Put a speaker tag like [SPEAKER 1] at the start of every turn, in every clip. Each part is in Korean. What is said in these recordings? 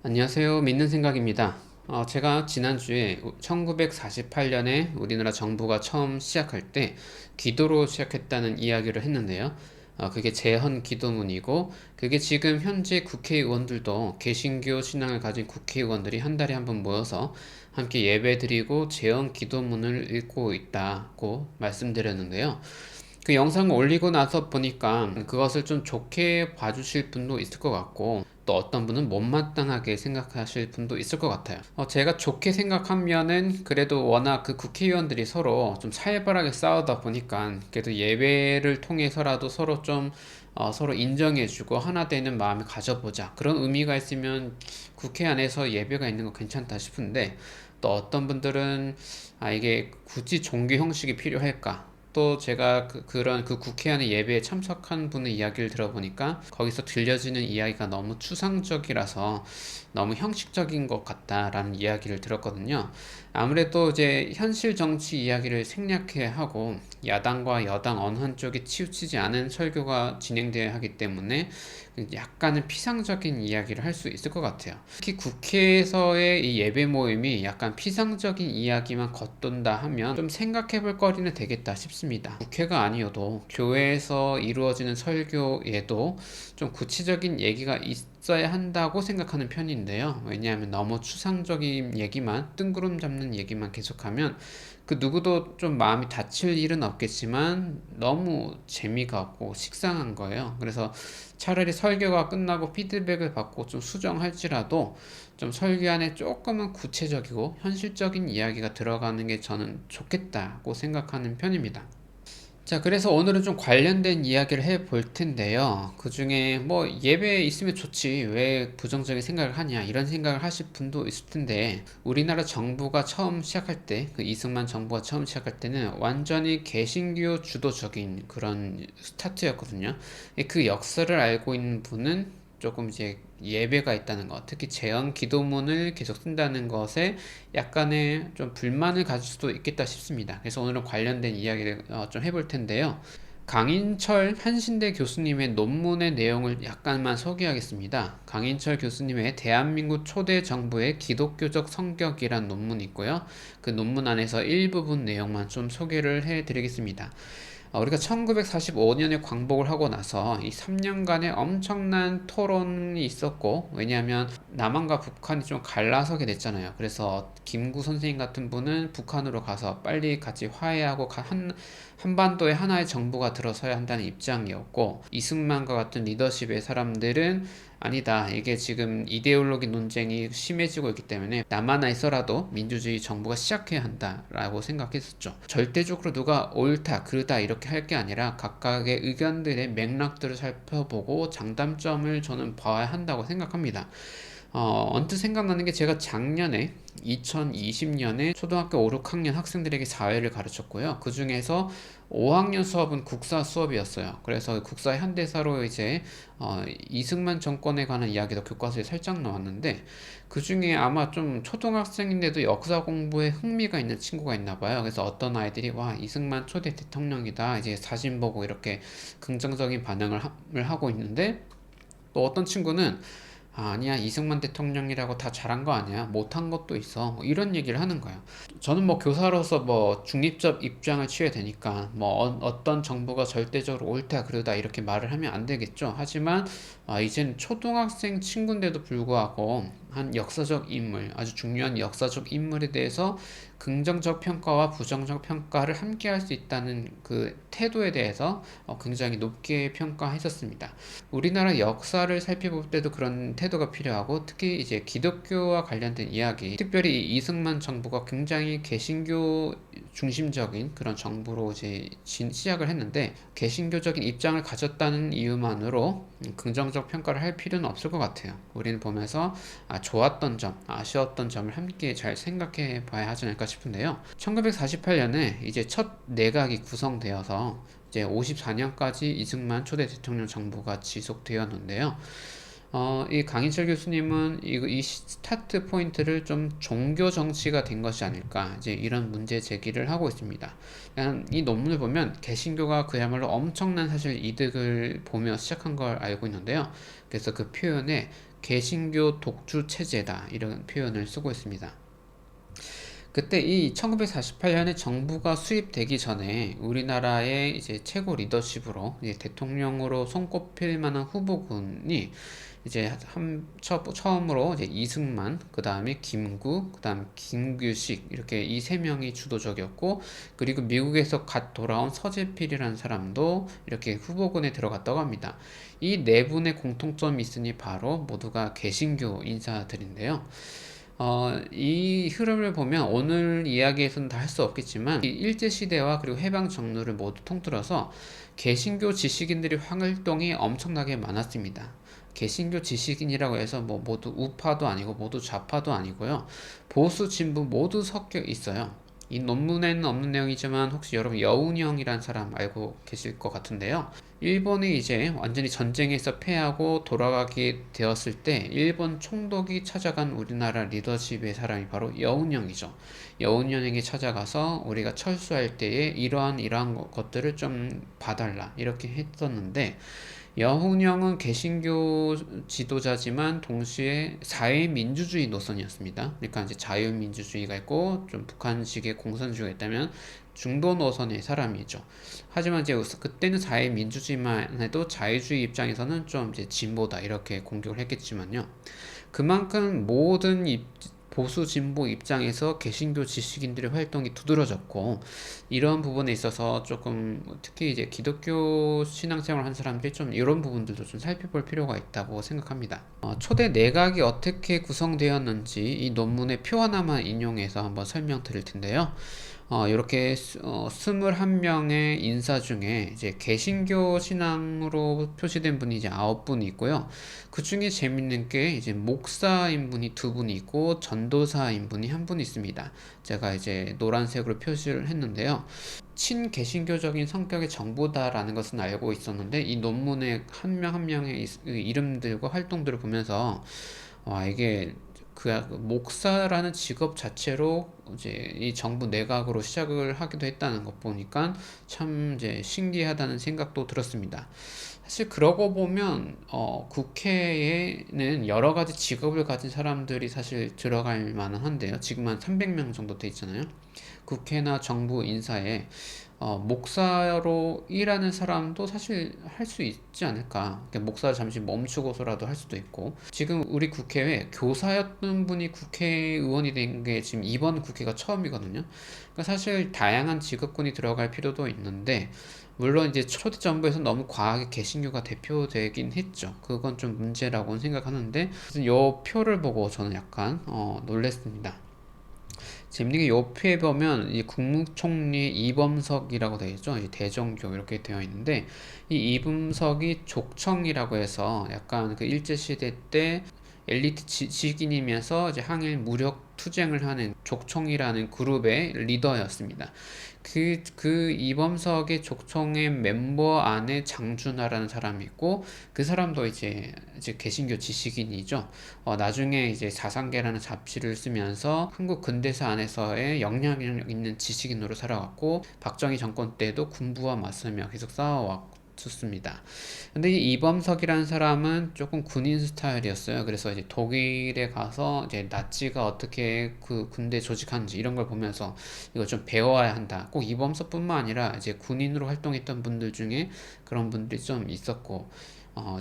[SPEAKER 1] 안녕하세요. 믿는 생각입니다. 제가 지난주에 1948년에 우리나라 정부가 처음 시작할 때 기도로 시작했다는 이야기를 했는데요. 그게 제헌 기도문이고, 그게 지금 현재 국회의원들도 개신교 신앙을 가진 국회의원들이 한 달에 한 번 모여서 함께 예배드리고 제헌 기도문을 읽고 있다고 말씀드렸는데요. 그 영상을 올리고 나서 보니까 그것을 좀 좋게 봐주실 분도 있을 것 같고, 또 어떤 분은 못마땅하게 생각하실 분도 있을 것 같아요. 제가 좋게 생각하면은 그래도 워낙 그 국회의원들이 서로 좀 살벌하게 싸우다 보니까 그래도 예배를 통해서라도 서로 좀 서로 인정해주고 하나 되는 마음을 가져보자, 그런 의미가 있으면 국회 안에서 예배가 있는 거 괜찮다 싶은데, 또 어떤 분들은 이게 굳이 종교 형식이 필요할까, 또 제가 그런 그 국회 안의 예배에 참석한 분의 이야기를 들어보니까 거기서 들려지는 이야기가 너무 추상적이라서 너무 형식적인 것 같다라는 이야기를 들었거든요. 아무래도 이제 현실 정치 이야기를 생략해야 하고 야당과 여당 어느 한쪽에 치우치지 않은 설교가 진행돼야 하기 때문에 약간은 피상적인 이야기를 할 수 있을 것 같아요. 특히 국회에서의 이 예배 모임이 약간 피상적인 이야기만 겉돈다 하면 좀 생각해 볼 거리는 되겠다 싶습니다. 국회가 아니어도 교회에서 이루어지는 설교에도 좀 구체적인 얘기가 있어야 한다고 생각하는 편인데요. 왜냐하면 너무 추상적인 얘기만, 뜬구름 잡는 얘기만 계속하면 그 누구도 좀 마음이 다칠 일은 없겠지만 너무 재미가 없고 식상한 거예요. 그래서 차라리 설교가 끝나고 피드백을 받고 좀 수정할지라도 좀 설교 안에 조금은 구체적이고 현실적인 이야기가 들어가는 게 저는 좋겠다고 생각하는 편입니다. 자, 그래서 오늘은 좀 관련된 이야기를 해 볼 텐데요. 그 중에 뭐 예배 있으면 좋지, 왜 부정적인 생각을 하냐, 이런 생각을 하실 분도 있을 텐데, 우리나라 정부가 처음 시작할 때, 그 이승만 정부가 처음 시작할 때는 완전히 개신교 주도적인 그런 스타트였거든요. 그 역사를 알고 있는 분은 조금 이제 예배가 있다는 것, 특히 재헌 기도문을 계속 쓴다는 것에 약간의 좀 불만을 가질 수도 있겠다 싶습니다. 그래서 오늘은 관련된 이야기를 좀 해볼 텐데요. 강인철 한신대 교수님의 논문의 내용을 약간만 소개하겠습니다. 강인철 교수님의 대한민국 초대 정부의 기독교적 성격이란 논문이 있고요. 그 논문 안에서 일부분 내용만 좀 소개를 해드리겠습니다. 우리가 1945년에 광복을 하고 나서 이 3년간의 엄청난 토론이 있었고, 왜냐하면 남한과 북한이 좀 갈라서게 됐잖아요. 그래서 김구 선생님 같은 분은 북한으로 가서 빨리 같이 화해하고 한반도에 하나의 정부가 들어서야 한다는 입장이었고, 이승만과 같은 리더십의 사람들은 아니다, 이게 지금 이데올로기 논쟁이 심해지고 있기 때문에 남하나 있어라도 민주주의 정부가 시작해야 한다라고 생각했었죠. 절대적으로 누가 옳다 그르다 이렇게 할 게 아니라 각각의 의견들의 맥락들을 살펴보고 장단점을 저는 봐야 한다고 생각합니다. 언뜻 생각나는 게, 제가 작년에 2020년에 초등학교 5, 6학년 학생들에게 사회를 가르쳤고요. 그 중에서 5학년 수업은 국사 수업이었어요. 그래서 국사 현대사로 이제 이승만 정권에 관한 이야기도 교과서에 살짝 나왔는데, 그 중에 아마 좀 초등학생인데도 역사 공부에 흥미가 있는 친구가 있나 봐요. 그래서 어떤 아이들이 와, 이승만 초대 대통령이다, 이제 사진 보고 이렇게 긍정적인 반응을 하고 있는데, 또 어떤 친구는 아니야, 이승만 대통령이라고 다 잘한 거 아니야, 못한 것도 있어, 뭐 이런 얘기를 하는 거예요. 저는 뭐 교사로서 뭐 중립적 입장을 취해야 되니까 뭐 떤 정부가 절대적으로 옳다 그르다 이렇게 말을 하면 안 되겠죠. 하지만 이젠 초등학생 친구인데도 불구하고 한 역사적 인물, 아주 중요한 역사적 인물에 대해서 긍정적 평가와 부정적 평가를 함께 할 수 있다는 그 태도에 대해서 굉장히 높게 평가했었습니다. 우리나라 역사를 살펴볼 때도 그런 태도가 필요하고, 특히 이제 기독교와 관련된 이야기, 특별히 이승만 정부가 굉장히 개신교 중심적인 그런 정부로 이제 시작을 했는데, 개신교적인 입장을 가졌다는 이유만으로 긍정적 평가를 할 필요는 없을 것 같아요. 우리는 보면서 좋았던 점, 아쉬웠던 점을 함께 잘 생각해 봐야 하지 않을까 싶은데요. 1948년에 이제 첫 내각이 구성되어서 이제 54년까지 이승만 초대 대통령 정부가 지속되었는데요. 이 강인철 교수님은 이 스타트 포인트를 좀 종교 정치가 된 것이 아닐까, 이제 이런 문제 제기를 하고 있습니다. 이 논문을 보면 개신교가 그야말로 엄청난 사실 이득을 보며 시작한 걸 알고 있는데요. 그래서 그 표현에 개신교 독주 체제다 이런 표현을 쓰고 있습니다. 그때 이 1948년에 정부가 수립되기 전에 우리나라의 이제 최고 리더십으로 이제 대통령으로 손꼽힐 만한 후보군이 이제 처음으로 이제 이승만, 그 다음에 김구, 그 다음 김규식 이렇게 이 세 명이 주도적이었고, 그리고 미국에서 갓 돌아온 서재필이라는 사람도 이렇게 후보군에 들어갔다고 합니다. 이 네 분의 공통점이 있으니 바로 모두가 개신교 인사들인데요. 이 흐름을 보면 오늘 이야기에서는 다 할 수 없겠지만 이 일제시대와 그리고 해방 정로를 모두 통틀어서 개신교 지식인들의 활동이 엄청나게 많았습니다. 개신교 지식인이라고 해서 뭐 모두 우파도 아니고 모두 좌파도 아니고요. 보수 진보 모두 섞여 있어요. 이 논문에는 없는 내용이지만 혹시 여러분 여운형이라는 사람 알고 계실 것 같은데요. 일본이 이제 완전히 전쟁에서 패하고 돌아가게 되었을 때 일본 총독이 찾아간 우리나라 리더십의 사람이 바로 여운형이죠. 여운형에게 찾아가서 우리가 철수할 때에 이러한 것들을 좀 봐달라 이렇게 했었는데, 여운형은 개신교 지도자지만 동시에 사회민주주의 노선이었습니다. 그러니까 이제 자유민주주의가 있고 좀 북한식의 공산주의가 있다면 중도 노선의 사람이죠. 하지만 이제 그때는 사회민주주의만 해도 자유주의 입장에서는 좀 이제 진보다 이렇게 공격을 했겠지만요. 그만큼 모든 보수 진보 입장에서 개신교 지식인들의 활동이 두드러졌고, 이런 부분에 있어서 조금 특히 이제 기독교 신앙생활을 한 사람들이 좀 이런 부분들도 좀 살펴볼 필요가 있다고 생각합니다. 초대 내각이 어떻게 구성되었는지 이 논문의 표 하나만 인용해서 한번 설명드릴 텐데요. 이렇게 21명의 인사 중에 이제 개신교 신앙으로 표시된 분이 이제 9분이 있고요. 그 중에 재밌는 게 이제 목사인 분이 2분이 있고 전도사인 분이 1분 있습니다. 제가 이제 노란색으로 표시를 했는데요. 친개신교적인 성격의 정부다라는 것은 알고 있었는데, 이 논문의 한 명 한 명의 이름들과 활동들을 보면서 이게 그 목사라는 직업 자체로 이제 이 정부 내각으로 시작을 하기도 했다는 것 보니까 참 이제 신기하다는 생각도 들었습니다. 사실 그러고 보면 국회에는 여러 가지 직업을 가진 사람들이 사실 들어갈 만은 한데요. 지금 한 300명 정도 돼 있잖아요. 국회나 정부 인사에 목사로 일하는 사람도 사실 할 수 있지 않을까. 그러니까 목사를 잠시 멈추고서라도 할 수도 있고, 지금 우리 국회에 교사였던 분이 국회의원이 된 게 지금 이번 국회가 처음이거든요. 그러니까 사실 다양한 직업군이 들어갈 필요도 있는데, 물론 이제 초대 정부에서 너무 과하게 개신교가 대표되긴 했죠. 그건 좀 문제라고 생각하는데, 이 표를 보고 저는 약간 놀랬습니다. 재밌는 게 옆에 보면 이 국무총리 이범석이라고 되어 있죠. 이 대정교 이렇게 되어 있는데, 이 이범석이 족청이라고 해서 약간 그 일제시대 때 엘리트 지식인이면서 이제 항일 무력 투쟁을 하는 족청이라는 그룹의 리더였습니다. 그 이범석의 족청의 멤버 안에 장준하라는 사람이 있고, 그 사람도 이제 개신교 지식인이죠. 나중에 이제 사상계라는 잡지를 쓰면서 한국 근대사 안에서의 영향력 있는 지식인으로 살아왔고, 박정희 정권 때도 군부와 맞서며 계속 싸워왔습니다. 근데 이 이범석이라는 사람은 조금 군인 스타일이었어요. 그래서 이제 독일에 가서 이제 나치가 어떻게 그 군대 조직하는지 이런 걸 보면서 이거 좀 배워야 한다. 꼭 이범석뿐만 아니라 이제 군인으로 활동했던 분들 중에 그런 분들이 좀 있었고,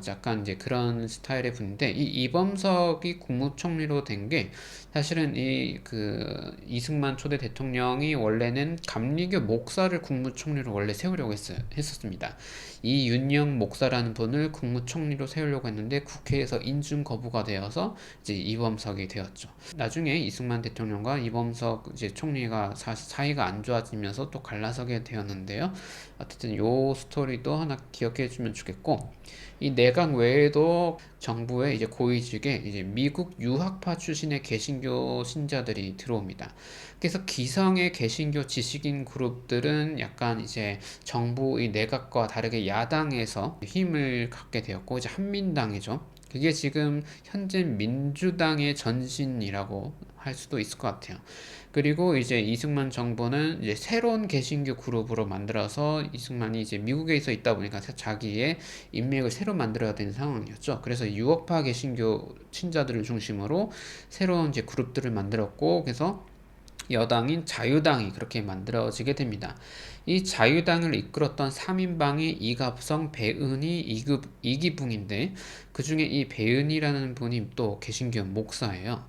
[SPEAKER 1] 약간 이제 그런 스타일의 분인데, 이 이범석이 국무총리로 된 게 사실은 이 그 이승만 초대 대통령이 원래는 감리교 목사를 국무총리로 원래 세우려고 했었습니다. 이 윤영 목사라는 분을 국무총리로 세우려고 했는데 국회에서 인준 거부가 되어서 이제 이범석이 되었죠. 나중에 이승만 대통령과 이범석 이제 총리가 사이가 안 좋아지면서 또 갈라서게 되었는데요. 어쨌든 요 스토리도 하나 기억해 주면 좋겠고, 이 내각 외에도 정부의 이제 고위직에 이제 미국 유학파 출신의 개신교 신자들이 들어옵니다. 그래서 기성의 개신교 지식인 그룹들은 약간 이제 정부의 내각과 다르게 야당에서 힘을 갖게 되었고, 이제 한민당이죠. 그게 지금 현재 민주당의 전신이라고 할 수도 있을 것 같아요. 그리고 이제 이승만 정부는 이제 새로운 개신교 그룹으로 만들어서 이승만이 이제 미국에 있다 보니까 자기의 인맥을 새로 만들어야 되는 상황이었죠. 그래서 유업파 개신교 신자들을 중심으로 새로운 이제 그룹들을 만들었고, 그래서 여당인 자유당이 그렇게 만들어지게 됩니다. 이 자유당을 이끌었던 3인방이 이갑성, 배은희, 이기붕인데, 그 중에 이 배은희라는 분이 또 개신교 목사예요.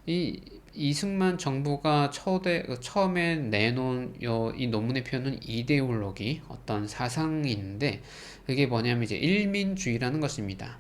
[SPEAKER 1] 이 이승만 정부가 처음에 내놓은 이 논문의 표현은 이데올로기, 어떤 사상인데, 그게 뭐냐면 이제 일민주의라는 것입니다.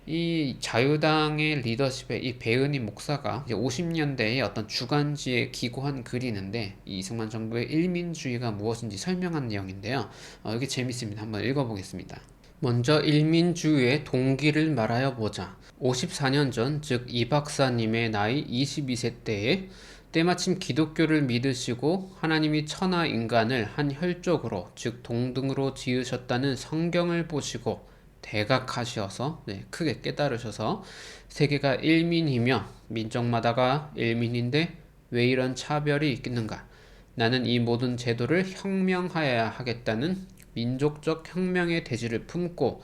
[SPEAKER 1] 이 자유당의 리더십에 이 배은희 목사가 이제 50년대에 어떤 주간지에 기고한 글이 있는데, 이 이승만 정부의 일민주의가 무엇인지 설명한 내용인데요. 이게 재밌습니다. 한번 읽어보겠습니다. 먼저 일민주의의 동기를 말하여 보자. 54년 전, 즉 이 박사님의 나이 22세 때에 때마침 기독교를 믿으시고 하나님이 천하 인간을 한 혈족으로, 즉 동등으로 지으셨다는 성경을 보시고 대각하시어서, 크게 깨달으셔서 세계가 일민이며 민족마다가 일민인데 왜 이런 차별이 있겠는가? 나는 이 모든 제도를 혁명하여야 하겠다는 민족적 혁명의 대지를 품고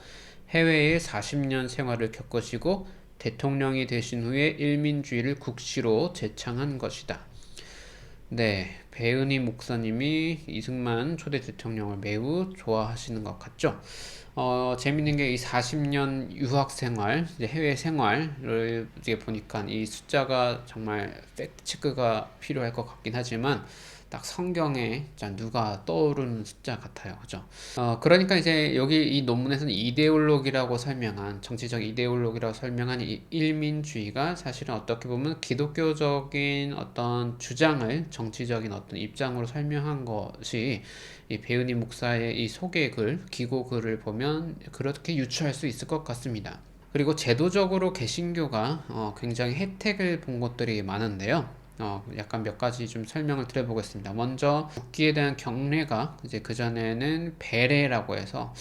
[SPEAKER 1] 해외에 40년 생활을 겪으시고 대통령이 되신 후에 일민주의를 국시로 제창한 것이다. 네, 배은희 목사님이 이승만 초대 대통령을 매우 좋아하시는 것 같죠? 재밌는 게 이 40년 유학 생활, 해외 생활을 이제 보니까 이 숫자가 정말 팩트 체크가 필요할 것 같긴 하지만 딱 성경에 누가 떠오르는 숫자 같아요. 그죠? 그러니까 이제 여기 이 논문에서는 이데올로기라고 설명한, 정치적 이데올로기라고 설명한 이 일민주의가 사실은 어떻게 보면 기독교적인 어떤 주장을 정치적인 어떤 입장으로 설명한 것이, 이 배은희 목사의 이 소개글, 기고글을 보면 그렇게 유추할 수 있을 것 같습니다. 그리고 제도적으로 개신교가 굉장히 혜택을 본 것들이 많은데요. 약간 몇 가지 좀 설명을 드려보겠습니다. 먼저 국기에 대한 경례가 이제 그전에는 배례라고 해서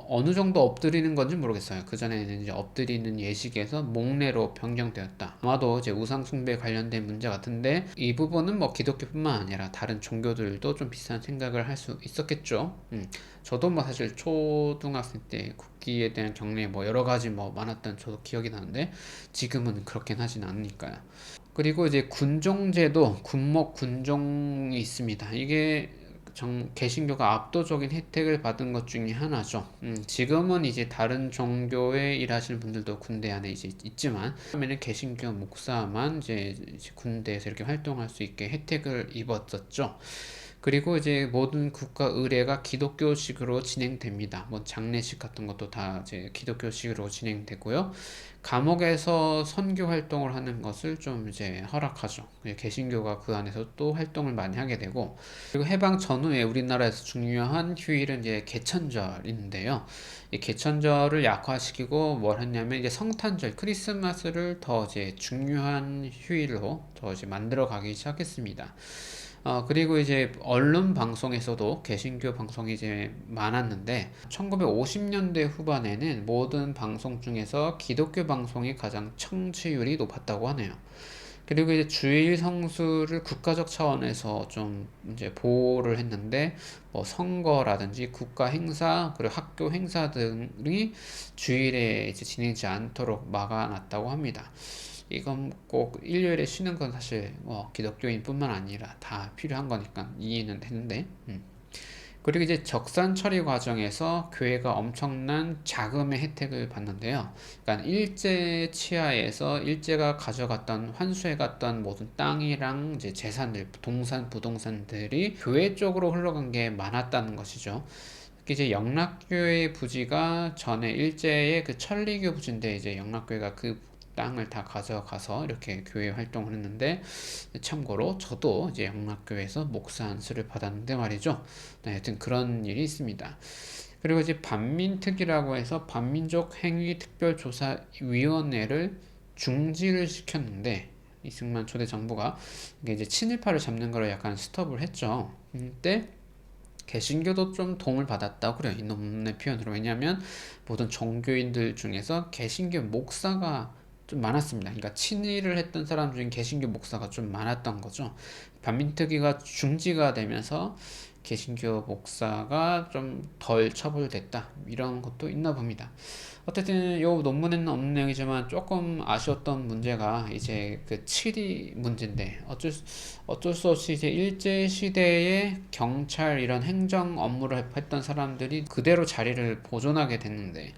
[SPEAKER 1] 어느 정도 엎드리는 건지 모르겠어요. 그전에는 이제 엎드리는 예식에서 목례로 변경되었다. 아마도 이제 우상 숭배 관련된 문제 같은데, 이 부분은 뭐 기독교뿐만 아니라 다른 종교들도 좀 비슷한 생각을 할 수 있었겠죠. 저도 뭐 사실 초등학생 때 국기에 대한 경례 뭐 여러 가지 뭐 많았던 저도 기억이 나는데, 지금은 그렇긴 하진 않으니까요. 그리고 이제 군종제도, 군목 군종이 있습니다. 이게 개신교가 압도적인 혜택을 받은 것 중에 하나죠. 지금은 이제 다른 종교에 일하시는 분들도 군대 안에 이제 있지만, 처음에는 개신교 목사만 이제 군대에서 이렇게 활동할 수 있게 혜택을 입었었죠. 그리고 이제 모든 국가 의례가 기독교식으로 진행됩니다. 뭐 장례식 같은 것도 다 이제 기독교식으로 진행되고요. 감옥에서 선교 활동을 하는 것을 좀 이제 허락하죠. 개신교가 그 안에서 또 활동을 많이 하게 되고, 그리고 해방 전후에 우리나라에서 중요한 휴일은 이제 개천절인데요. 이 개천절을 약화시키고 뭘 했냐면 이제 성탄절, 크리스마스를 더 이제 중요한 휴일로 더 이제 만들어 가기 시작했습니다. 그리고 이제 언론 방송에서도 개신교 방송이 이제 많았는데, 1950년대 후반에는 모든 방송 중에서 기독교 방송이 가장 청취율이 높았다고 하네요. 그리고 이제 주일 성수를 국가적 차원에서 좀 이제 보호를 했는데, 뭐 선거라든지 국가 행사 그리고 학교 행사 등이 주일에 이제 지내지 않도록 막아놨다고 합니다. 이건 꼭 일요일에 쉬는 건 사실 기독교인뿐만 아니라 다 필요한 거니까 이해는 되는데, 그리고 이제 적산 처리 과정에서 교회가 엄청난 자금의 혜택을 받는데요. 그러니까 일제 치하에서 일제가 가져갔던, 환수해갔던 모든 땅이랑 이제 재산들, 부동산들이 교회 쪽으로 흘러간 게 많았다는 것이죠. 특히 이제 영락교회 부지가 전에 일제의 그 천리교 부지인데, 이제 영락교회가 그 땅을 다 가져가서 이렇게 교회 활동을 했는데, 참고로 저도 이제 영락교회에서 목사 안수를 받았는데 말이죠. 네, 하여튼 그런 일이 있습니다. 그리고 이제 반민특위라고 해서 반민족 행위 특별조사위원회를 중지를 시켰는데, 이승만 초대 정부가 이게 이제 친일파를 잡는 거를 약간 스톱을 했죠. 근데 개신교도 좀 도움을 받았다고 그래요, 이 논문의 표현으로. 왜냐하면 모든 종교인들 중에서 개신교 목사가 좀 많았습니다. 그러니까 친일을 했던 사람 중에 개신교 목사가 좀 많았던 거죠. 반민특위가 중지가 되면서 개신교 목사가 좀 덜 처벌됐다, 이런 것도 있나 봅니다. 어쨌든 요 논문에는 없는 내용이지만 조금 아쉬웠던 문제가 이제 그 칠이 문제인데, 어쩔 수 없이 이제 일제 시대에 경찰 이런 행정 업무를 했던 사람들이 그대로 자리를 보존하게 됐는데,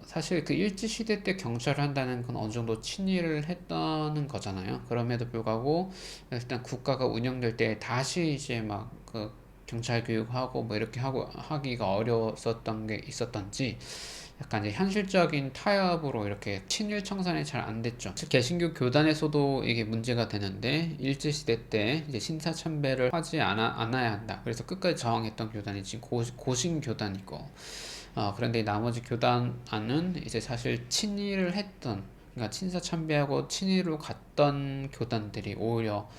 [SPEAKER 1] 사실 그 일제시대 때 경찰을 한다는 건 어느 정도 친일을 했다는 거잖아요. 그럼에도 불구하고 일단 국가가 운영될 때 다시 이제 막 그 경찰 교육하고 뭐 이렇게 하고 하기가 어려웠었던 게 있었던지, 약간 이제 현실적인 타협으로 이렇게 친일 청산이 잘 안 됐죠. 개신교 교단에서도 이게 문제가 되는데, 일제시대 때 이제 신사참배를 하지 않아야 한다, 그래서 끝까지 저항했던 교단이 지금 고신 교단이고, 그런데 나머지 교단안은 이제 사실 친일을 했던, 그러니까 친사 참배하고 친일로 갔던 교단들이 오히려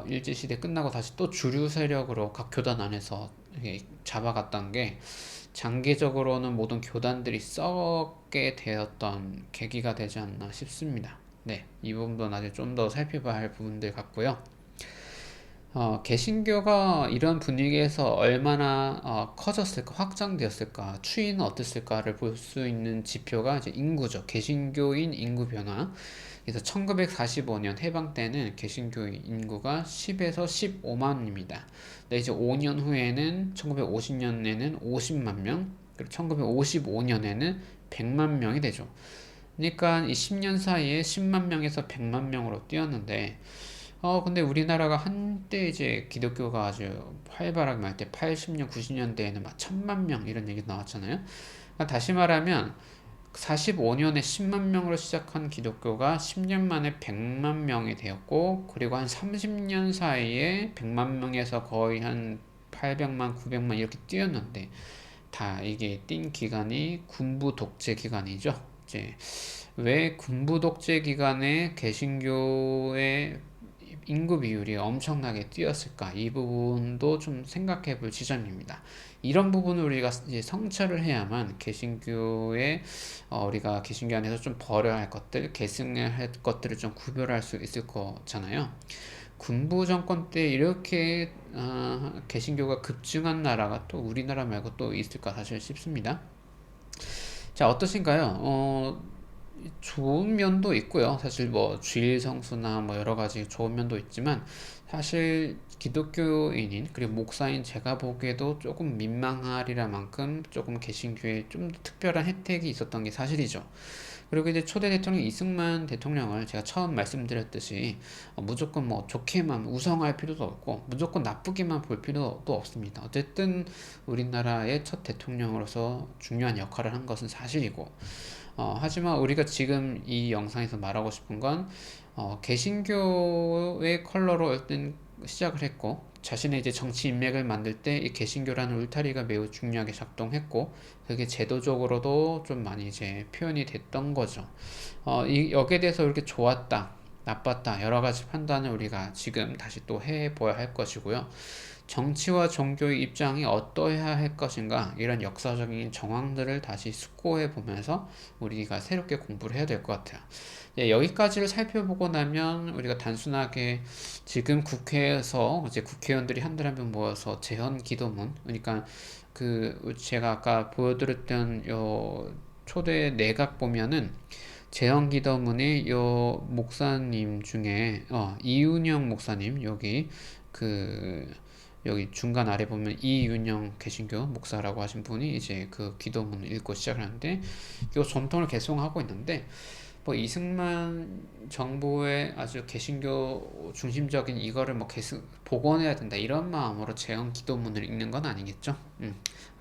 [SPEAKER 1] 일제시대 끝나고 다시 또 주류 세력으로 각 교단 안에서 이렇게 잡아갔던 게 장기적으로는 모든 교단들이 썩게 되었던 계기가 되지 않나 싶습니다. 네, 이 부분도 나중에 좀 더 살펴봐야 할 부분들 같고요. 개신교가 이런 분위기에서 얼마나 커졌을까, 확장되었을까, 추이는 어땠을까를 볼 수 있는 지표가 이제 인구죠. 개신교인 인구 변화. 그래서 1945년 해방 때는 개신교인 인구가 10에서 15만입니다. 근데 이제 5년 후에는 1950년에는 50만 명, 그리고 1955년에는 100만 명이 되죠. 그러니까 이 10년 사이에 10만 명에서 100만 명으로 뛰었는데, 근데 우리나라가 한때 이제 기독교가 아주 활발하게 말 때 80년, 90년대에는 막 1000만 명 이런 얘기 나왔잖아요. 그러니까 다시 말하면 45년에 10만 명으로 시작한 기독교가 10년 만에 100만 명이 되었고, 그리고 한 30년 사이에 100만 명에서 거의 한 800만, 900만 이렇게 뛰었는데, 다 이게 뛴 기간이 군부 독재 기간이죠. 이제 왜 군부 독재 기간에 개신교의 인구 비율이 엄청나게 뛰었을까? 이 부분도 좀 생각해 볼 지점입니다. 이런 부분을 우리가 이제 성찰을 해야만 개신교의 우리가 개신교 안에서 좀 버려야 할 것들, 계승해야 할 것들을 좀 구별할 수 있을 거잖아요. 군부 정권 때 이렇게 개신교가 급증한 나라가 또 우리나라 말고 또 있을까 사실 싶습니다. 자, 어떠신가요? 좋은 면도 있고요. 사실 뭐 주일 성수나 뭐 여러 가지 좋은 면도 있지만, 사실 기독교인인 그리고 목사인 제가 보기에도 조금 민망하리라 만큼 조금 개신교에 좀 특별한 혜택이 있었던 게 사실이죠. 그리고 이제 초대 대통령 이승만 대통령을 제가 처음 말씀드렸듯이 무조건 뭐 좋게만 우상할 필요도 없고 무조건 나쁘게만 볼 필요도 없습니다. 어쨌든 우리나라의 첫 대통령으로서 중요한 역할을 한 것은 사실이고, 하지만 우리가 지금 이 영상에서 말하고 싶은 건, 개신교의 컬러로 일단 시작을 했고, 자신의 이제 정치 인맥을 만들 때 이 개신교라는 울타리가 매우 중요하게 작동했고, 그게 제도적으로도 좀 많이 이제 표현이 됐던 거죠. 여기에 대해서 이렇게 좋았다, 나빴다, 여러 가지 판단을 우리가 지금 다시 또 해봐야 할 것이고요. 정치와 종교의 입장이 어떠해야 할 것인가, 이런 역사적인 정황들을 다시 숙고해 보면서 우리가 새롭게 공부를 해야 될 것 같아요. 여기까지를 살펴보고 나면 우리가 단순하게 지금 국회에서 이제 국회의원들이 한들 한명 모여서 재헌 기도문, 그러니까 그 제가 아까 보여드렸던 요 초대 내각 보면은 재헌 기도문이 요 목사님 중에 이윤영 목사님, 여기 중간 아래 보면 이윤영 개신교 목사라고 하신 분이 이제 그 기도문을 읽고 시작을 하는데, 이 전통을 계승하고 있는데, 뭐 이승만 정부의 아주 개신교 중심적인 이거를 뭐 계승 복원해야 된다 이런 마음으로 재헌 기도문을 읽는 건 아니겠죠.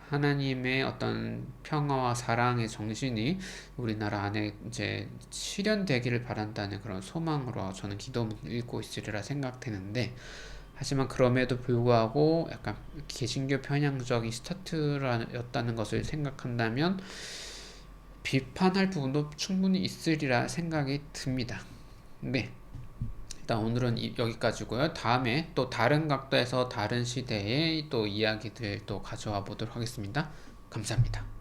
[SPEAKER 1] 하나님의 어떤 평화와 사랑의 정신이 우리나라 안에 이제 실현되기를 바란다는 그런 소망으로 저는 기도문을 읽고 있으리라 생각되는데, 하지만 그럼에도 불구하고 약간 개신교 편향적인 스타트였다는 것을 생각한다면 비판할 부분도 충분히 있으리라 생각이 듭니다. 네, 일단 오늘은 여기까지고요. 다음에 또 다른 각도에서 다른 시대의 또 이야기들 또 가져와 보도록 하겠습니다. 감사합니다.